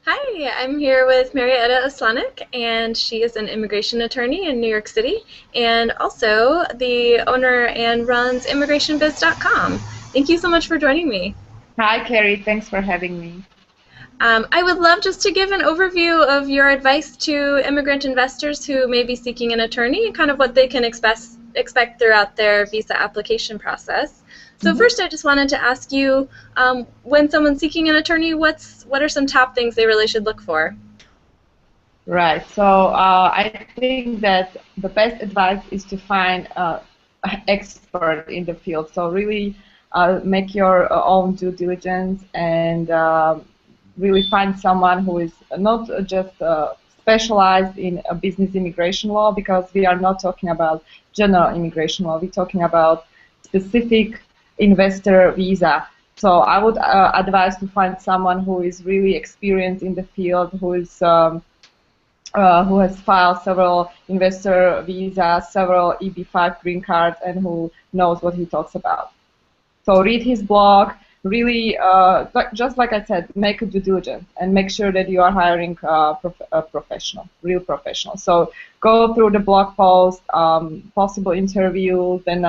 Hi, I'm here with Marietta Aslanik, and she is an immigration attorney in New York City and also the owner and runs immigrationbiz.com. Thank you so much for joining me. Hi, Carrie. Thanks for having me. I would love just to give an overview of your advice to immigrant investors who may be seeking an attorney and kind of what they can expect throughout their visa application process. So Mhm. first, I just wanted to ask you, when someone's seeking an attorney, what are some top things they really should look for? Right. So I think that the best advice is to find an expert in the field. So really make your own due diligence and really find someone who is not just specialized in business immigration law, because we are not talking about general immigration law. We're talking about specific investor visa. So I would advise to find someone who is really experienced in the field, who has filed several investor visas, several EB-5 green cards, and who knows what he talks about. So read his blog, really, just like I said, make a due diligence and make sure that you are hiring a professional, real professional. So go through the blog post, possible interviews, then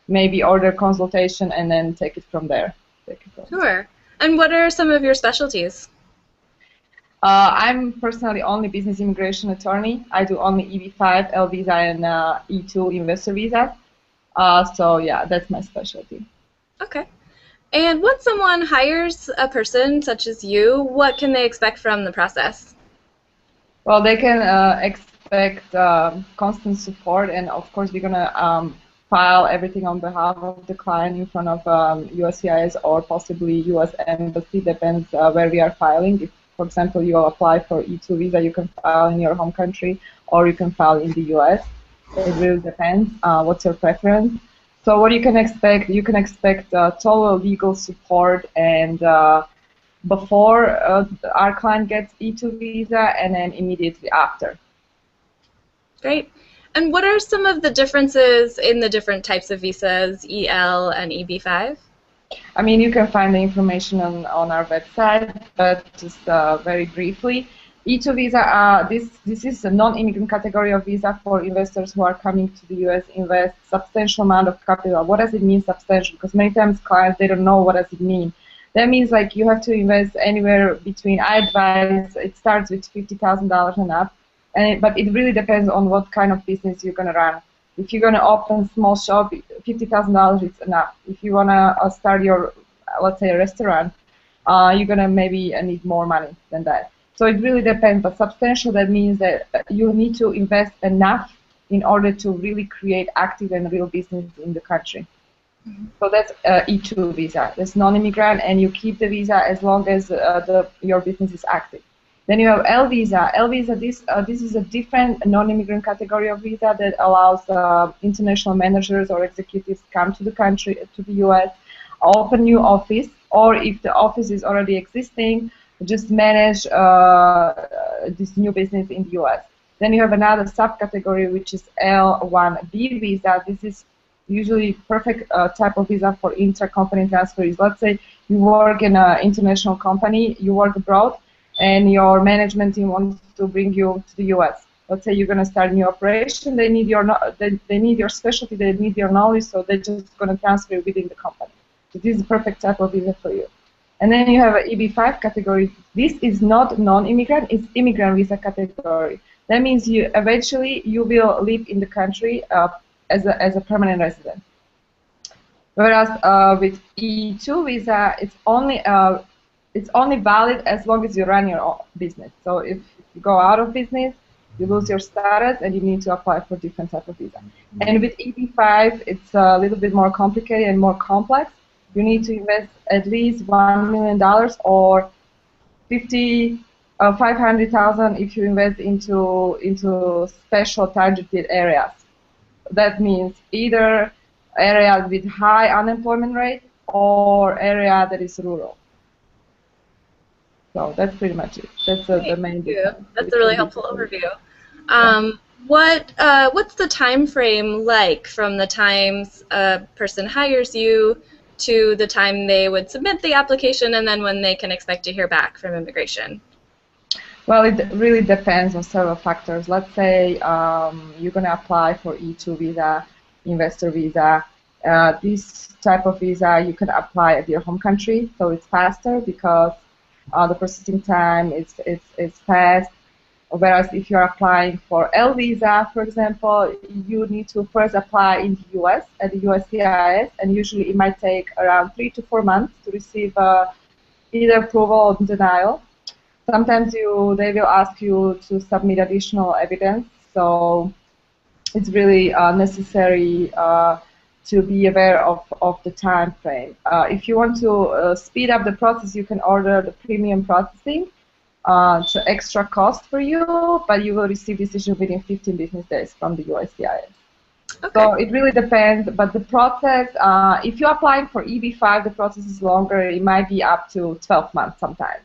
maybe order consultation, and then take it from there. Take it from there. Sure. And what are some of your specialties? I'm personally only business immigration attorney. I do only EB-5, L visa, and E2 investor visas. So yeah, that's my specialty. Okay. And once someone hires a person such as you, what can they expect from the process? Well, they can expect constant support, and of course, we're gonna file everything on behalf of the client in front of USCIS or possibly US Embassy, depends where we are filing. If, for example, you apply for E2 visa, you can file in your home country, or you can file in the US. It really depends. What's your preference? So what you can expect total legal support and before our client gets E2 visa and then immediately after. Great. And what are some of the differences in the different types of visas, EL and EB-5? I mean, you can find the information on our website, but just very briefly, E2 visa, this is a non-immigrant category of visa for investors who are coming to the US, invest substantial amount of capital. What does it mean, substantial? Because many times clients, they don't know what does it mean. That means like you have to invest anywhere between, I advise, it starts with $50,000 and up, but it really depends on what kind of business you're going to run. If you're going to open a small shop, $50,000 is enough. If you want to start your, let's say, a restaurant, you're going to maybe need more money than that. So it really depends. But substantial, that means that you need to invest enough in order to really create active and real business in the country. So that's E2 visa. That's non-immigrant, and you keep the visa as long as your business is active. Then you have L visa. L visa, this is a different non-immigrant category of visa that allows international managers or executives come to the country, to the US, open new office, or if the office is already existing, just manage this new business in the US. Then you have another subcategory, which is L1B visa. This is usually perfect type of visa for intra-company transfers. Let's say you work in an international company, you work abroad, and your management team wants to bring you to the US. Let's say you're going to start a new operation, they need they need your specialty, they need your knowledge, so they're just going to transfer within the company. So this is the perfect type of visa for you. And then you have an EB-5 category. This is not non-immigrant, it's immigrant visa category. That means you eventually you will live in the country as a permanent resident. Whereas with E2 visa, it's only valid as long as you run your own business. So if you go out of business, you lose your status and you need to apply for different type of visa. And with EB-5, it's a little bit more complicated and more complex. You need to invest at least $1 million or 500,000 if you invest into special targeted areas. That means either area with high unemployment rate or area that is rural. So that's pretty much it. That's Great, the thank main you. difference That's a really between these helpful two. overview. Yeah. What's the time frame like from the time a person hires you to the time they would submit the application and then when they can expect to hear back from immigration? Well, it really depends on several factors. Let's say you're going to apply for E2 visa, investor visa. This type of visa you can apply at your home country, so it's faster because the processing time is fast. Whereas if you're applying for L visa, for example, you need to first apply in the US at the USCIS, and usually it might take around 3 to 4 months to receive either approval or denial. Sometimes they will ask you to submit additional evidence, so it's really necessary to be aware of the time frame. If you want to speed up the process, you can order the premium processing. It's an extra cost for you, but you will receive decision within 15 business days from the USCIS. Okay. So it really depends, but the process, if you're applying for EB5, the process is longer. It might be up to 12 months sometimes,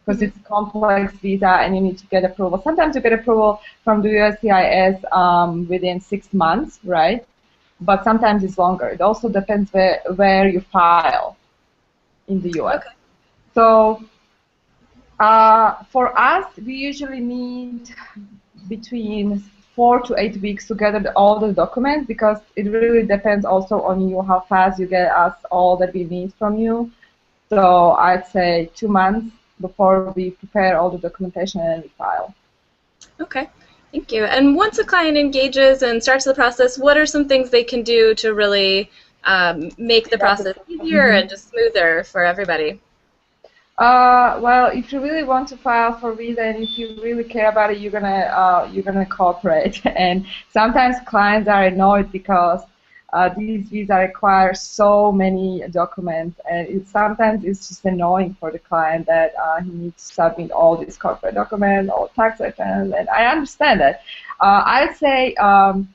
because it's a complex visa and you need to get approval. Sometimes you get approval from the USCIS within 6 months, right? But sometimes it's longer. It also depends where you file in the US. Okay. So for us, we usually need between 4 to 8 weeks to gather all the documents, because it really depends also on you how fast you get us all that we need from you. So I'd say 2 months before we prepare all the documentation and we file. Okay, thank you. And once a client engages and starts the process, what are some things they can do to really make the process easier and just smoother for everybody? Well, if you really want to file for visa and if you really care about it, you're gonna cooperate. And sometimes clients are annoyed because these visas require so many documents, and sometimes it's just annoying for the client that he needs to submit all these corporate documents, all tax returns, and I understand that. I'd say our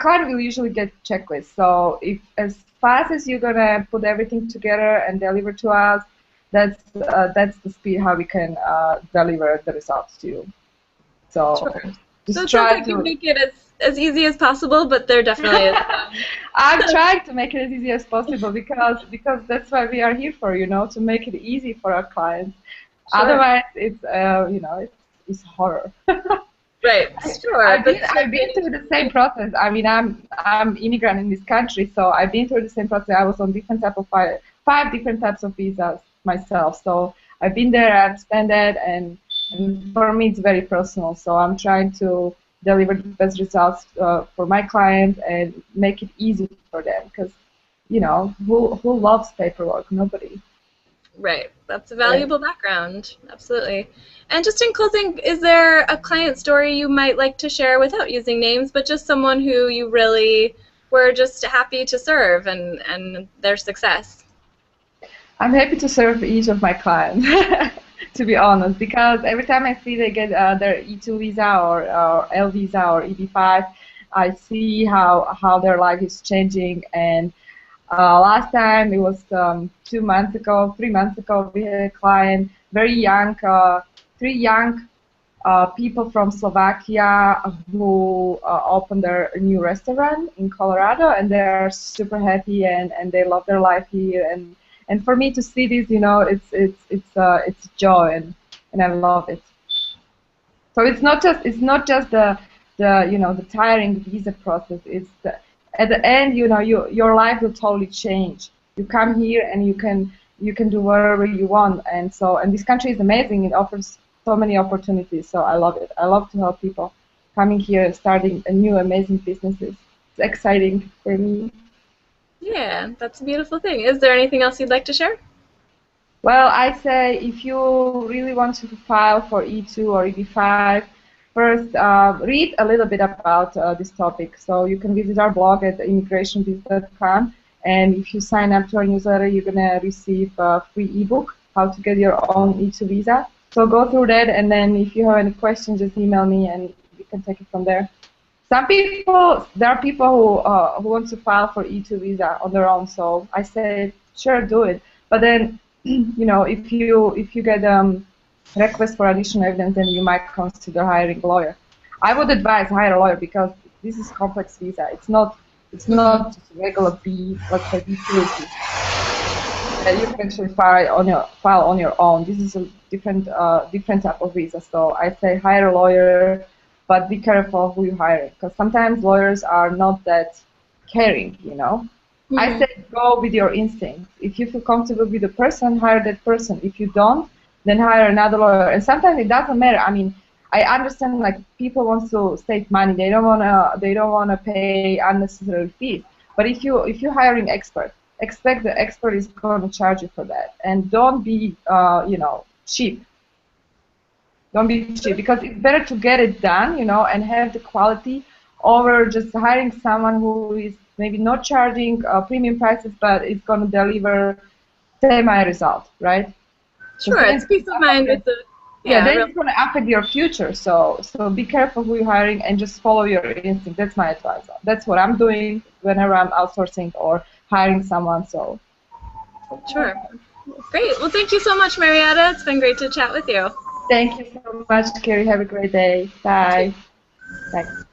client will usually get checklists. So if as fast as you're gonna put everything together and deliver to us, that's the speed how we can deliver the results to you. So sure. just so try it to sounds like you make it as easy as possible, but there definitely is. I'm trying to make it as easy as possible because that's why we are here for, to make it easy for our clients. Sure. Otherwise, it's it's horror. Right. Sure. I've been through the same process. I mean, I'm immigrant in this country, so I've been through the same process. I was on different type of five different types of visas myself. So I've been there, I understand that, and for me it's very personal. So I'm trying to deliver the best results for my clients and make it easy for them, because who loves paperwork? Nobody. Right. That's a valuable background. Absolutely. And just in closing, is there a client story you might like to share without using names, but just someone who you really were just happy to serve and their success? I'm happy to serve each of my clients, to be honest, because every time I see they get their E2 visa or L visa or EB5, I see how their life is changing. And last time, it was 2 months ago, 3 months ago, we had a client, very young, 3 young people from Slovakia who opened their new restaurant in Colorado, and they're super happy and they love their life here. And for me to see this, it's joy, and I love it. So it's not just the tiring visa process. It's at the end, your life will totally change. You come here and you can do whatever you want, and this country is amazing. It offers so many opportunities. So I love it. I love to help people coming here, starting a new amazing businesses. It's exciting for me. Yeah, that's a beautiful thing. Is there anything else you'd like to share? Well, I'd say if you really want to file for E2 or EB5, first read a little bit about this topic. So you can visit our blog at immigrationbiz.com, and if you sign up to our newsletter, you're going to receive a free ebook, How to Get Your Own E2 Visa. So go through that, and then if you have any questions, just email me, and we can take it from there. There are people who want to file for E2 visa on their own. So I say, sure, do it. But then, if you get request for additional evidence, then you might consider hiring a lawyer. I would advise hire a lawyer because this is complex visa. It's not just regular let's say B2. you can actually file on your own. This is a different type of visa. So I say hire a lawyer, but be careful who you hire, because sometimes lawyers are not that caring, you know. I say go with your instincts. If you feel comfortable with the person, hire that person. If you don't, then hire another lawyer. And sometimes it doesn't matter. I mean, I understand like people want to save money. They don't wanna pay unnecessary fees. But if you're hiring expert, expect the expert is going to charge you for that. And don't be cheap. Don't be cheap, because it's better to get it done, and have the quality over just hiring someone who is maybe not charging premium prices, but is going to deliver semi-result, right? Sure, it's peace of mind with the then it's going to affect your future. So be careful who you're hiring and just follow your instinct. That's my advice. That's what I'm doing whenever I'm outsourcing or hiring someone. So sure, great. Well, thank you so much, Marietta. It's been great to chat with you. Thank you so much, Carrie. Have a great day. Bye. Bye.